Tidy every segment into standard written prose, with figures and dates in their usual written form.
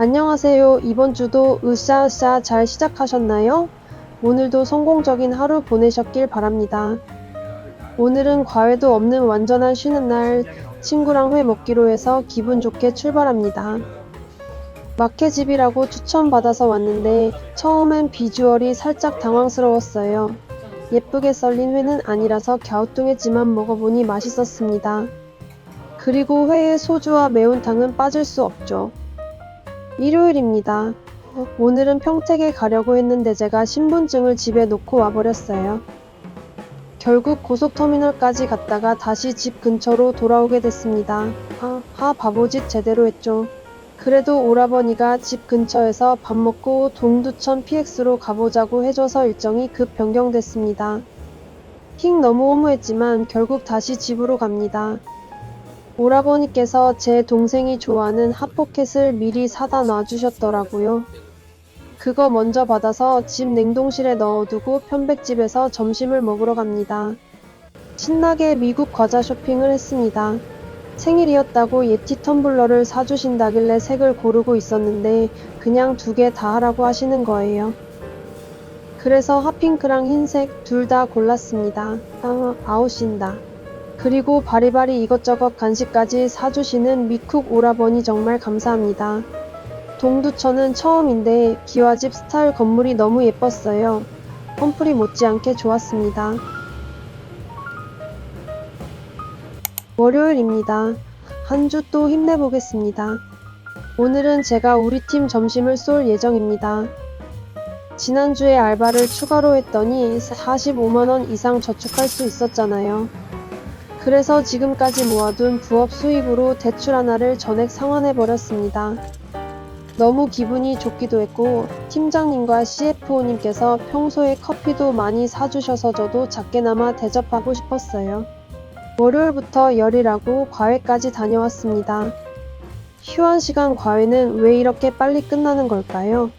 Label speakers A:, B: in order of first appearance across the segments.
A: 안녕하세요. 이번 주도 으쌰으쌰 잘 시작하셨나요? 오늘도 성공적인 하루 보내셨길 바랍니다. 오늘은 과외도 없는 완전한 쉬는 날, 친구랑 회 먹기로 해서 기분 좋게 출발합니다. 마케집이라고 추천받아서 왔는데 처음엔 비주얼이 살짝 당황스러웠어요. 예쁘게 썰린 회는 아니라서 갸우뚱했지만 먹어보니 맛있었습니다. 그리고 회에 소주와 매운탕은 빠질 수 없죠. 일요일입니다. 오늘은 평택에 가려고 했는데 제가 신분증을 집에 놓고 와버렸어요. 결국 고속터미널까지 갔다가 다시 집 근처로 돌아오게 됐습니다. 바보짓 제대로 했죠. 그래도 오라버니가 집 근처에서 밥 먹고 동두천 PX로 가보자고 해줘서 일정이 급 변경됐습니다. 너무 허무했지만 결국 다시 집으로 갑니다. 오라버니께서 제 동생이 좋아하는 핫포켓을 미리 사다 놔주셨더라고요. 그거 먼저 받아서 집 냉동실에 넣어두고 편백집에서 점심을 먹으러 갑니다. 신나게 미국 과자 쇼핑을 했습니다. 생일이었다고 예티 텀블러를 사주신다길래 색을 고르고 있었는데 그냥 2개 다 하라고 하시는 거예요. 그래서 핫핑크랑 흰색 둘 다 골랐습니다. 아우신다. 그리고 바리바리 이것저것 간식까지 사주시는 미쿡 오라버니 정말 감사합니다. 동두천은 처음인데 기와집 스타일 건물이 너무 예뻤어요. 펌프리 못지않게 좋았습니다. 월요일입니다. 한 주 또 힘내보겠습니다. 오늘은 제가 우리 팀 점심을 쏠 예정입니다. 지난주에 알바를 추가로 했더니 45만원 이상 저축할 수 있었잖아요. 그래서 지금까지 모아둔 부업 수입으로 대출 하나를 전액 상환해버렸습니다. 너무 기분이 좋기도 했고 팀장님과 CFO님께서 평소에 커피도 많이 사주셔서 저도 작게나마 대접하고 싶었어요. 월요일부터 열일하고 과외까지 다녀왔습니다. 휴한 시간 과외는 왜 이렇게 빨리 끝나는 걸까요?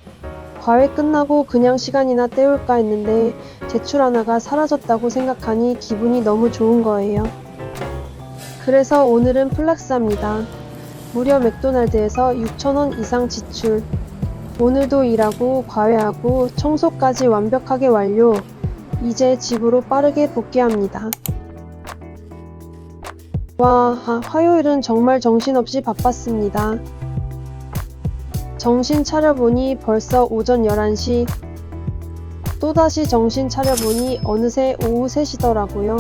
A: 과외 끝나고 그냥 시간이나 때울까 했는데 대출 하나가 사라졌다고 생각하니 기분이 너무 좋은 거예요. 그래서 오늘은 플렉스합니다. 무려 맥도날드에서 6,000원 이상 지출. 오늘도 일하고 과외하고 청소까지 완벽하게 완료. 이제 집으로 빠르게 복귀합니다. 화요일은 정말 정신없이 바빴습니다. 정신 차려보니 벌써 오전 11시. 또다시 정신 차려보니 어느새 오후 3시더라고요.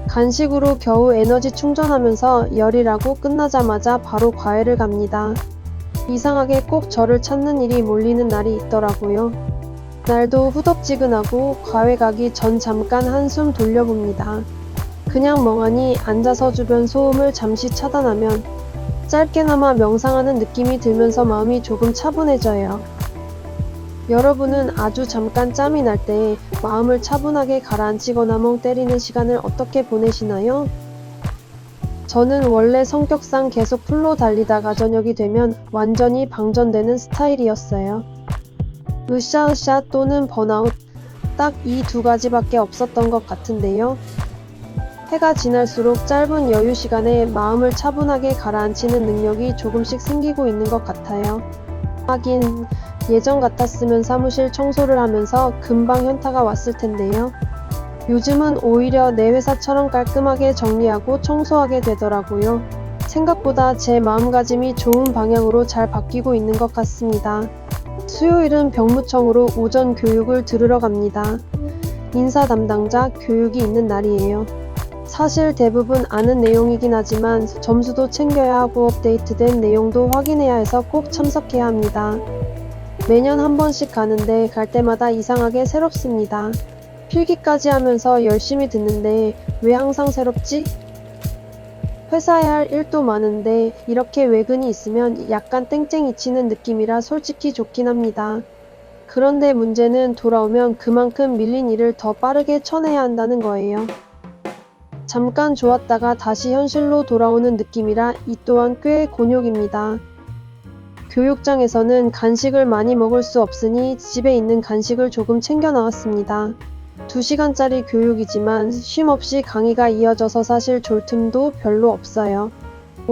A: 간식으로 겨우 에너지 충전하면서 열일하고 끝나자마자 바로 과외를 갑니다. 이상하게 꼭 저를 찾는 일이 몰리는 날이 있더라고요. 날도 후덥지근하고 과외 가기 전 잠깐 한숨 돌려봅니다. 그냥 멍하니 앉아서 주변 소음을 잠시 차단하면 짧게나마 명상하는 느낌이 들면서 마음이 조금 차분해져요. 여러분은 아주 잠깐 짬이 날 때 마음을 차분하게 가라앉히거나 멍 때리는 시간을 어떻게 보내시나요? 저는 원래 성격상 계속 풀로 달리다가 저녁이 되면 완전히 방전되는 스타일이었어요. 으쌰으쌰 또는 번아웃, 딱 이 2가지밖에 없었던 것 같은데요. 해가 지날수록 짧은 여유 시간에 마음을 차분하게 가라앉히는 능력이 조금씩 생기고 있는 것 같아요. 하긴 예전 같았으면 사무실 청소를 하면서 금방 현타가 왔을 텐데요. 요즘은 오히려 내 회사처럼 깔끔하게 정리하고 청소하게 되더라고요. 생각보다 제 마음가짐이 좋은 방향으로 잘 바뀌고 있는 것 같습니다. 수요일은 병무청으로 오전 교육을 들으러 갑니다. 인사 담당자 교육이 있는 날이에요. 사실 대부분 아는 내용이긴 하지만 점수도 챙겨야 하고 업데이트된 내용도 확인해야 해서 꼭 참석해야 합니다. 매년 한 번씩 가는데 갈 때마다 이상하게 새롭습니다. 필기까지 하면서 열심히 듣는데 왜 항상 새롭지? 회사에 할 일도 많은데 이렇게 외근이 있으면 약간 땡땡이 치는 느낌이라 솔직히 좋긴 합니다. 그런데 문제는 돌아오면 그만큼 밀린 일을 더 빠르게 쳐내야 한다는 거예요. 잠깐 좋았다가 다시 현실로 돌아오는 느낌이라 이 또한 꽤 곤욕입니다. 교육장에서는 간식을 많이 먹을 수 없으니 집에 있는 간식을 조금 챙겨 나왔습니다. 2시간짜리 교육이지만 쉼없이 강의가 이어져서 사실 졸 틈도 별로 없어요.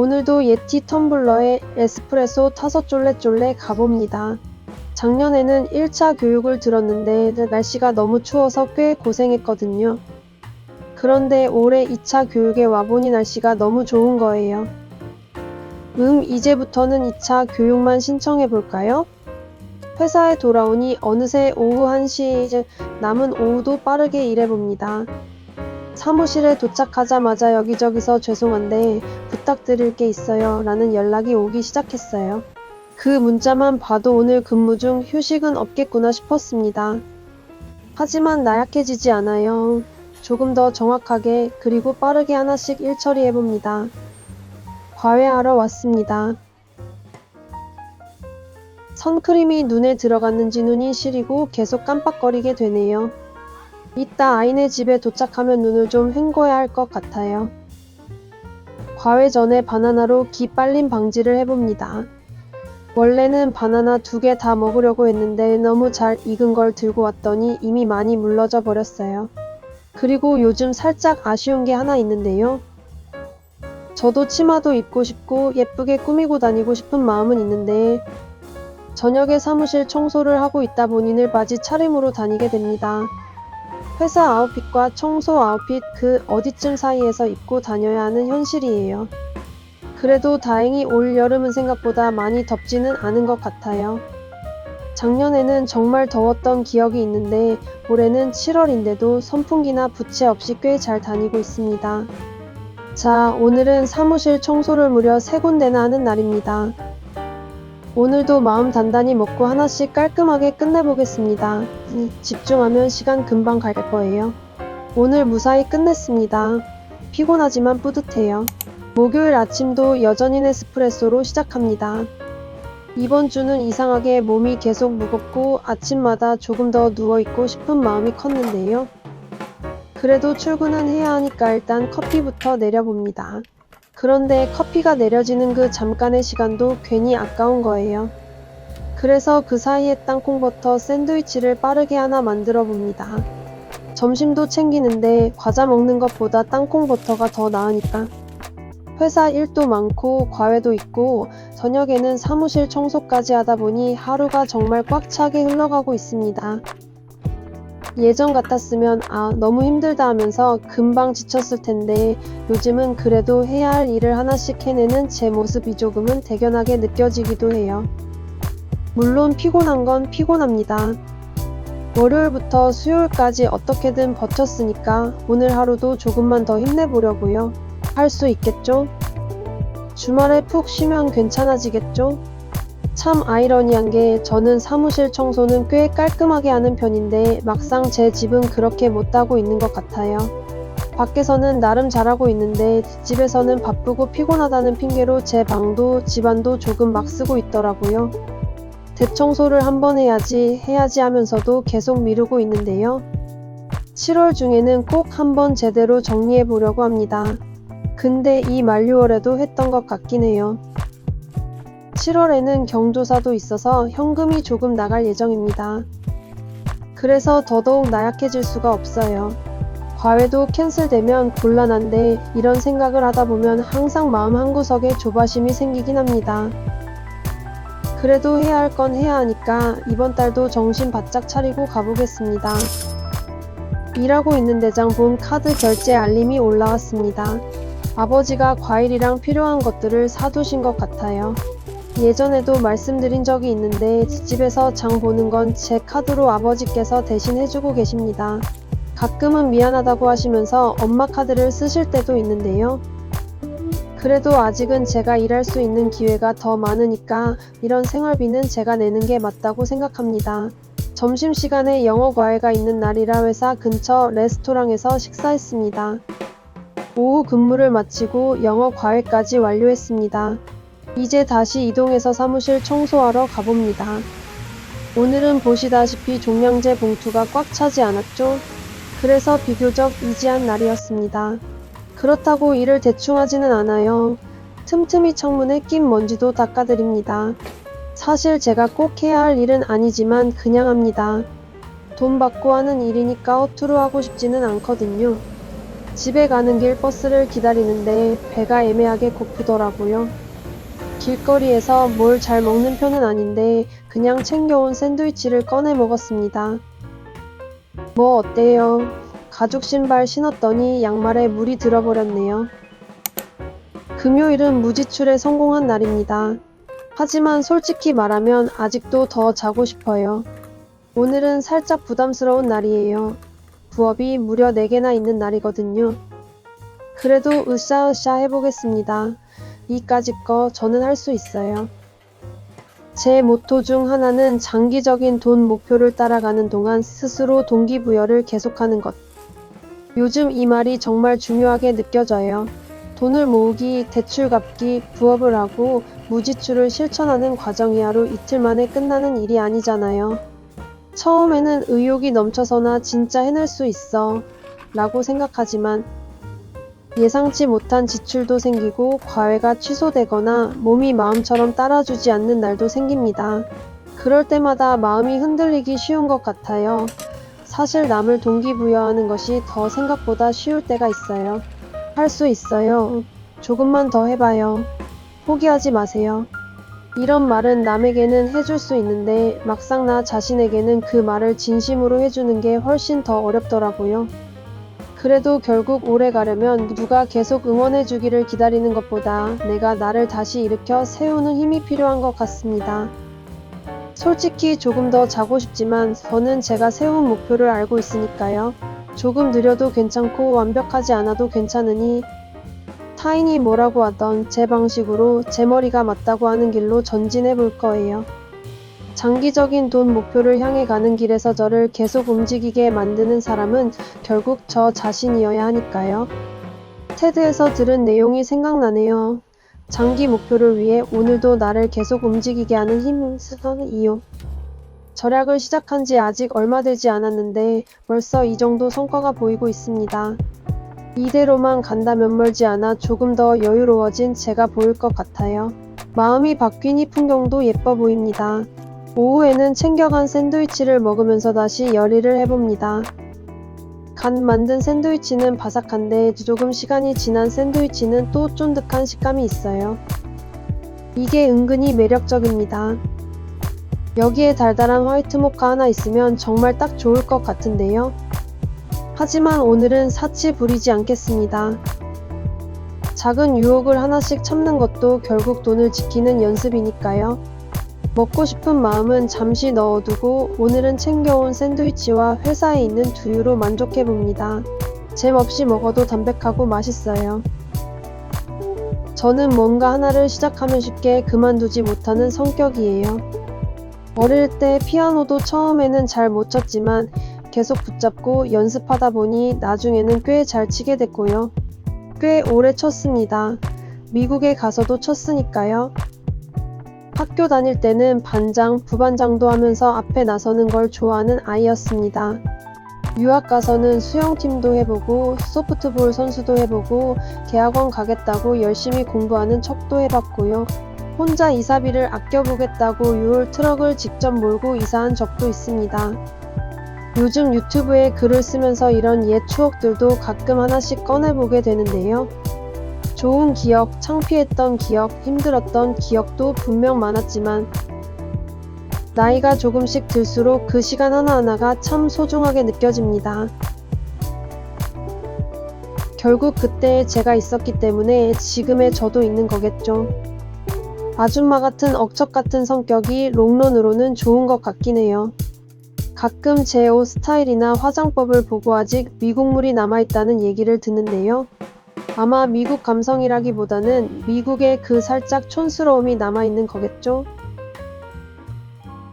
A: 오늘도 예티 텀블러에 에스프레소 타서 쫄래쫄래 가봅니다. 작년에는 1차 교육을 들었는데 날씨가 너무 추워서 꽤 고생했거든요. 그런데 올해 2차 교육에 와보니 날씨가 너무 좋은 거예요. 이제부터는 2차 교육만 신청해볼까요? 회사에 돌아오니 어느새 오후 1시, 남은 오후도 빠르게 일해봅니다. 사무실에 도착하자마자 여기저기서 죄송한데 부탁드릴 게 있어요 라는 연락이 오기 시작했어요. 그 문자만 봐도 오늘 근무 중 휴식은 없겠구나 싶었습니다. 하지만 나약해지지 않아요. 조금 더 정확하게 그리고 빠르게 하나씩 일 처리해봅니다. 과외하러 왔습니다. 선크림이 눈에 들어갔는지 눈이 시리고 계속 깜빡거리게 되네요. 이따 아이네 집에 도착하면 눈을 좀 헹궈야 할 것 같아요. 과외 전에 바나나로 기 빨림 방지를 해봅니다. 원래는 바나나 2개 다 먹으려고 했는데 너무 잘 익은 걸 들고 왔더니 이미 많이 물러져 버렸어요. 그리고 요즘 살짝 아쉬운 게 하나 있는데요. 저도 치마도 입고 싶고 예쁘게 꾸미고 다니고 싶은 마음은 있는데 저녁에 사무실 청소를 하고 있다 보니 늘 바지 차림으로 다니게 됩니다. 회사 아웃핏과 청소 아웃핏 그 어디쯤 사이에서 입고 다녀야 하는 현실이에요. 그래도 다행히 올 여름은 생각보다 많이 덥지는 않은 것 같아요. 작년에는 정말 더웠던 기억이 있는데 올해는 7월인데도 선풍기나 부채 없이 꽤 잘 다니고 있습니다. 자, 오늘은 사무실 청소를 무려 3군데나 하는 날입니다. 오늘도 마음 단단히 먹고 하나씩 깔끔하게 끝내보겠습니다. 집중하면 시간 금방 갈 거예요. 오늘 무사히 끝냈습니다. 피곤하지만 뿌듯해요. 목요일 아침도 여전히 에스프레소로 시작합니다. 이번 주는 이상하게 몸이 계속 무겁고 아침마다 조금 더 누워있고 싶은 마음이 컸는데요. 그래도 출근은 해야 하니까 일단 커피부터 내려봅니다. 그런데 커피가 내려지는 그 잠깐의 시간도 괜히 아까운 거예요. 그래서 그 사이에 땅콩버터 샌드위치를 빠르게 하나 만들어 봅니다. 점심도 챙기는데 과자 먹는 것보다 땅콩버터가 더 나으니까. 회사 일도 많고 과외도 있고 저녁에는 사무실 청소까지 하다 보니 하루가 정말 꽉 차게 흘러가고 있습니다. 예전 같았으면 너무 힘들다 하면서 금방 지쳤을 텐데 요즘은 그래도 해야 할 일을 하나씩 해내는 제 모습이 조금은 대견하게 느껴지기도 해요. 물론 피곤한 건 피곤합니다. 월요일부터 수요일까지 어떻게든 버텼으니까 오늘 하루도 조금만 더 힘내보려고요. 할 수 있겠죠? 주말에 푹 쉬면 괜찮아지겠죠? 참 아이러니한 게 저는 사무실 청소는 꽤 깔끔하게 하는 편인데 막상 제 집은 그렇게 못하고 있는 것 같아요. 밖에서는 나름 잘하고 있는데 집에서는 바쁘고 피곤하다는 핑계로 제 방도 집안도 조금 막 쓰고 있더라고요. 대청소를 한번 해야지 하면서도 계속 미루고 있는데요. 7월 중에는 꼭 한번 제대로 정리해 보려고 합니다. 근데 이 만류월에도 했던 것 같긴 해요. 7월에는 경조사도 있어서 현금이 조금 나갈 예정입니다. 그래서 더더욱 나약해질 수가 없어요. 과외도 캔슬되면 곤란한데 이런 생각을 하다 보면 항상 마음 한구석에 조바심이 생기긴 합니다. 그래도 해야 할 건 해야 하니까 이번 달도 정신 바짝 차리고 가보겠습니다. 일하고 있는 대장 본 카드 결제 알림이 올라왔습니다. 아버지가 과일이랑 필요한 것들을 사두신 것 같아요. 예전에도 말씀드린 적이 있는데 집에서 장 보는 건 제 카드로 아버지께서 대신 해주고 계십니다. 가끔은 미안하다고 하시면서 엄마 카드를 쓰실 때도 있는데요. 그래도 아직은 제가 일할 수 있는 기회가 더 많으니까 이런 생활비는 제가 내는 게 맞다고 생각합니다. 점심시간에 영어 과외가 있는 날이라 회사 근처 레스토랑에서 식사했습니다. 오후 근무를 마치고 영어 과외까지 완료했습니다. 이제 다시 이동해서 사무실 청소하러 가봅니다. 오늘은 보시다시피 종량제 봉투가 꽉 차지 않았죠? 그래서 비교적 이지한 날이었습니다. 그렇다고 일을 대충 하지는 않아요. 틈틈이 창문에 낀 먼지도 닦아드립니다. 사실 제가 꼭 해야 할 일은 아니지만 그냥 합니다. 돈 받고 하는 일이니까 허투루 하고 싶지는 않거든요. 집에 가는 길 버스를 기다리는데 배가 애매하게 고프더라고요. 길거리에서 뭘 잘 먹는 편은 아닌데 그냥 챙겨온 샌드위치를 꺼내 먹었습니다. 뭐 어때요? 가죽 신발 신었더니 양말에 물이 들어버렸네요. 금요일은 무지출에 성공한 날입니다. 하지만 솔직히 말하면 아직도 더 자고 싶어요. 오늘은 살짝 부담스러운 날이에요. 부업이 무려 4개나 있는 날이거든요. 그래도 으쌰으쌰 해보겠습니다. 이까짓 거 저는 할 수 있어요. 제 모토 중 하나는 장기적인 돈 목표를 따라가는 동안 스스로 동기부여를 계속하는 것. 요즘 이 말이 정말 중요하게 느껴져요. 돈을 모으기, 대출 갚기, 부업을 하고 무지출을 실천하는 과정이 하루 이틀 만에 끝나는 일이 아니잖아요. 처음에는 의욕이 넘쳐서나 진짜 해낼 수 있어 라고 생각하지만 예상치 못한 지출도 생기고 과외가 취소되거나 몸이 마음처럼 따라주지 않는 날도 생깁니다. 그럴 때마다 마음이 흔들리기 쉬운 것 같아요. 사실 남을 동기부여하는 것이 더 생각보다 쉬울 때가 있어요. 할 수 있어요. 조금만 더 해봐요. 포기하지 마세요. 이런 말은 남에게는 해줄 수 있는데 막상 나 자신에게는 그 말을 진심으로 해주는 게 훨씬 더 어렵더라고요. 그래도 결국 오래 가려면 누가 계속 응원해주기를 기다리는 것보다 내가 나를 다시 일으켜 세우는 힘이 필요한 것 같습니다. 솔직히 조금 더 자고 싶지만 저는 제가 세운 목표를 알고 있으니까요. 조금 느려도 괜찮고 완벽하지 않아도 괜찮으니 타인이 뭐라고 하던 제 방식으로 제 머리가 맞다고 하는 길로 전진해 볼 거예요. 장기적인 돈 목표를 향해 가는 길에서 저를 계속 움직이게 만드는 사람은 결국 저 자신이어야 하니까요. 테드에서 들은 내용이 생각나네요. 장기 목표를 위해 오늘도 나를 계속 움직이게 하는 힘을 쓰는 이유. 절약을 시작한 지 아직 얼마 되지 않았는데 벌써 이 정도 성과가 보이고 있습니다. 이대로만 간다면 멀지 않아 조금 더 여유로워진 제가 보일 것 같아요. 마음이 바뀐 이 풍경도 예뻐 보입니다. 오후에는 챙겨간 샌드위치를 먹으면서 다시 요리를 해봅니다. 간 만든 샌드위치는 바삭한데 조금 시간이 지난 샌드위치는 또 쫀득한 식감이 있어요. 이게 은근히 매력적입니다. 여기에 달달한 화이트 모카 하나 있으면 정말 딱 좋을 것 같은데요. 하지만 오늘은 사치 부리지 않겠습니다. 작은 유혹을 하나씩 참는 것도 결국 돈을 지키는 연습이니까요. 먹고 싶은 마음은 잠시 넣어두고 오늘은 챙겨온 샌드위치와 회사에 있는 두유로 만족해봅니다. 잼 없이 먹어도 담백하고 맛있어요. 저는 뭔가 하나를 시작하면 쉽게 그만두지 못하는 성격이에요. 어릴 때 피아노도 처음에는 잘 못 쳤지만 계속 붙잡고 연습하다 보니 나중에는 꽤 잘 치게 됐고요. 꽤 오래 쳤습니다. 미국에 가서도 쳤으니까요. 학교 다닐 때는 반장, 부반장도 하면서 앞에 나서는 걸 좋아하는 아이였습니다. 유학 가서는 수영팀도 해보고 소프트볼 선수도 해보고 대학원 가겠다고 열심히 공부하는 척도 해봤고요. 혼자 이사비를 아껴보겠다고 6월 트럭을 직접 몰고 이사한 적도 있습니다. 요즘 유튜브에 글을 쓰면서 이런 옛 추억들도 가끔 하나씩 꺼내보게 되는데요. 좋은 기억, 창피했던 기억, 힘들었던 기억도 분명 많았지만 나이가 조금씩 들수록 그 시간 하나하나가 참 소중하게 느껴집니다. 결국 그때 제가 있었기 때문에 지금의 저도 있는 거겠죠. 아줌마 같은 억척 같은 성격이 롱런으로는 좋은 것 같긴 해요. 가끔 제 옷 스타일이나 화장법을 보고 아직 미국물이 남아있다는 얘기를 듣는데요. 아마 미국 감성이라기보다는 미국의 그 살짝 촌스러움이 남아있는 거겠죠?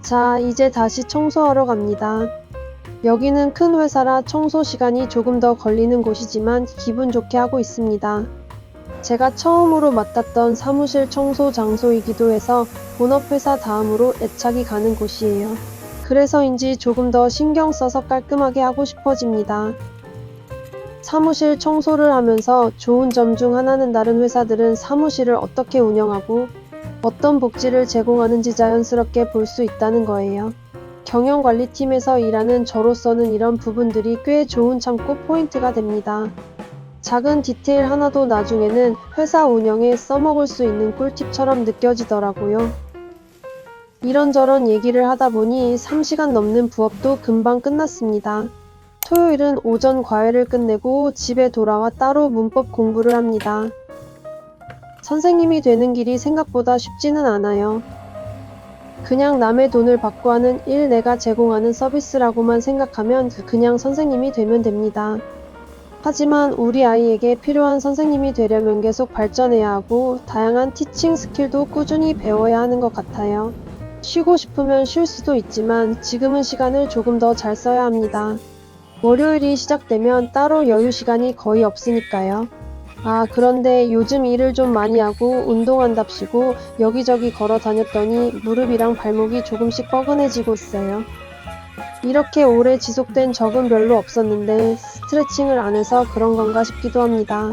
A: 자, 이제 다시 청소하러 갑니다. 여기는 큰 회사라 청소 시간이 조금 더 걸리는 곳이지만 기분 좋게 하고 있습니다. 제가 처음으로 맡았던 사무실 청소 장소이기도 해서 본업 회사 다음으로 애착이 가는 곳이에요. 그래서인지 조금 더 신경 써서 깔끔하게 하고 싶어집니다. 사무실 청소를 하면서 좋은 점 중 하나는 다른 회사들은 사무실을 어떻게 운영하고 어떤 복지를 제공하는지 자연스럽게 볼 수 있다는 거예요. 경영관리팀에서 일하는 저로서는 이런 부분들이 꽤 좋은 참고 포인트가 됩니다. 작은 디테일 하나도 나중에는 회사 운영에 써먹을 수 있는 꿀팁처럼 느껴지더라고요. 이런저런 얘기를 하다 보니 3시간 넘는 부업도 금방 끝났습니다. 토요일은 오전 과외를 끝내고 집에 돌아와 따로 문법 공부를 합니다. 선생님이 되는 길이 생각보다 쉽지는 않아요. 그냥 남의 돈을 받고 하는 일, 내가 제공하는 서비스라고만 생각하면 그냥 선생님이 되면 됩니다. 하지만 우리 아이에게 필요한 선생님이 되려면 계속 발전해야 하고 다양한 티칭 스킬도 꾸준히 배워야 하는 것 같아요. 쉬고 싶으면 쉴 수도 있지만 지금은 시간을 조금 더 잘 써야 합니다. 월요일이 시작되면 따로 여유 시간이 거의 없으니까요. 그런데 요즘 일을 좀 많이 하고 운동한답시고 여기저기 걸어 다녔더니 무릎이랑 발목이 조금씩 뻐근해지고 있어요. 이렇게 오래 지속된 적은 별로 없었는데 스트레칭을 안 해서 그런 건가 싶기도 합니다.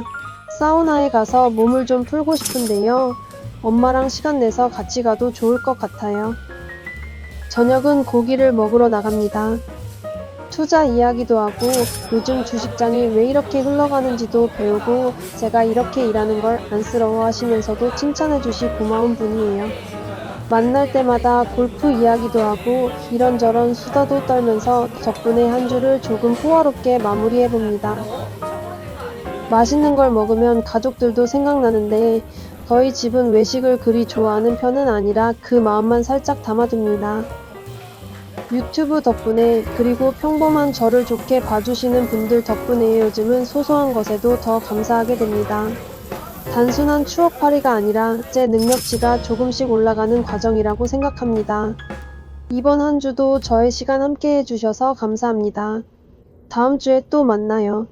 A: 사우나에 가서 몸을 좀 풀고 싶은데요. 엄마랑 시간 내서 같이 가도 좋을 것 같아요. 저녁은 고기를 먹으러 나갑니다. 투자 이야기도 하고 요즘 주식장이 왜 이렇게 흘러가는지도 배우고 제가 이렇게 일하는 걸 안쓰러워 하시면서도 칭찬해 주시 고마운 분이에요. 만날 때마다 골프 이야기도 하고 이런저런 수다도 떨면서 덕분에 한 주를 조금 호화롭게 마무리해 봅니다. 맛있는 걸 먹으면 가족들도 생각나는데 저희 집은 외식을 그리 좋아하는 편은 아니라 그 마음만 살짝 담아둡니다. 유튜브 덕분에 그리고 평범한 저를 좋게 봐주시는 분들 덕분에 요즘은 소소한 것에도 더 감사하게 됩니다. 단순한 추억팔이가 아니라 제 능력치가 조금씩 올라가는 과정이라고 생각합니다. 이번 한 주도 저의 시간 함께 해주셔서 감사합니다. 다음 주에 또 만나요.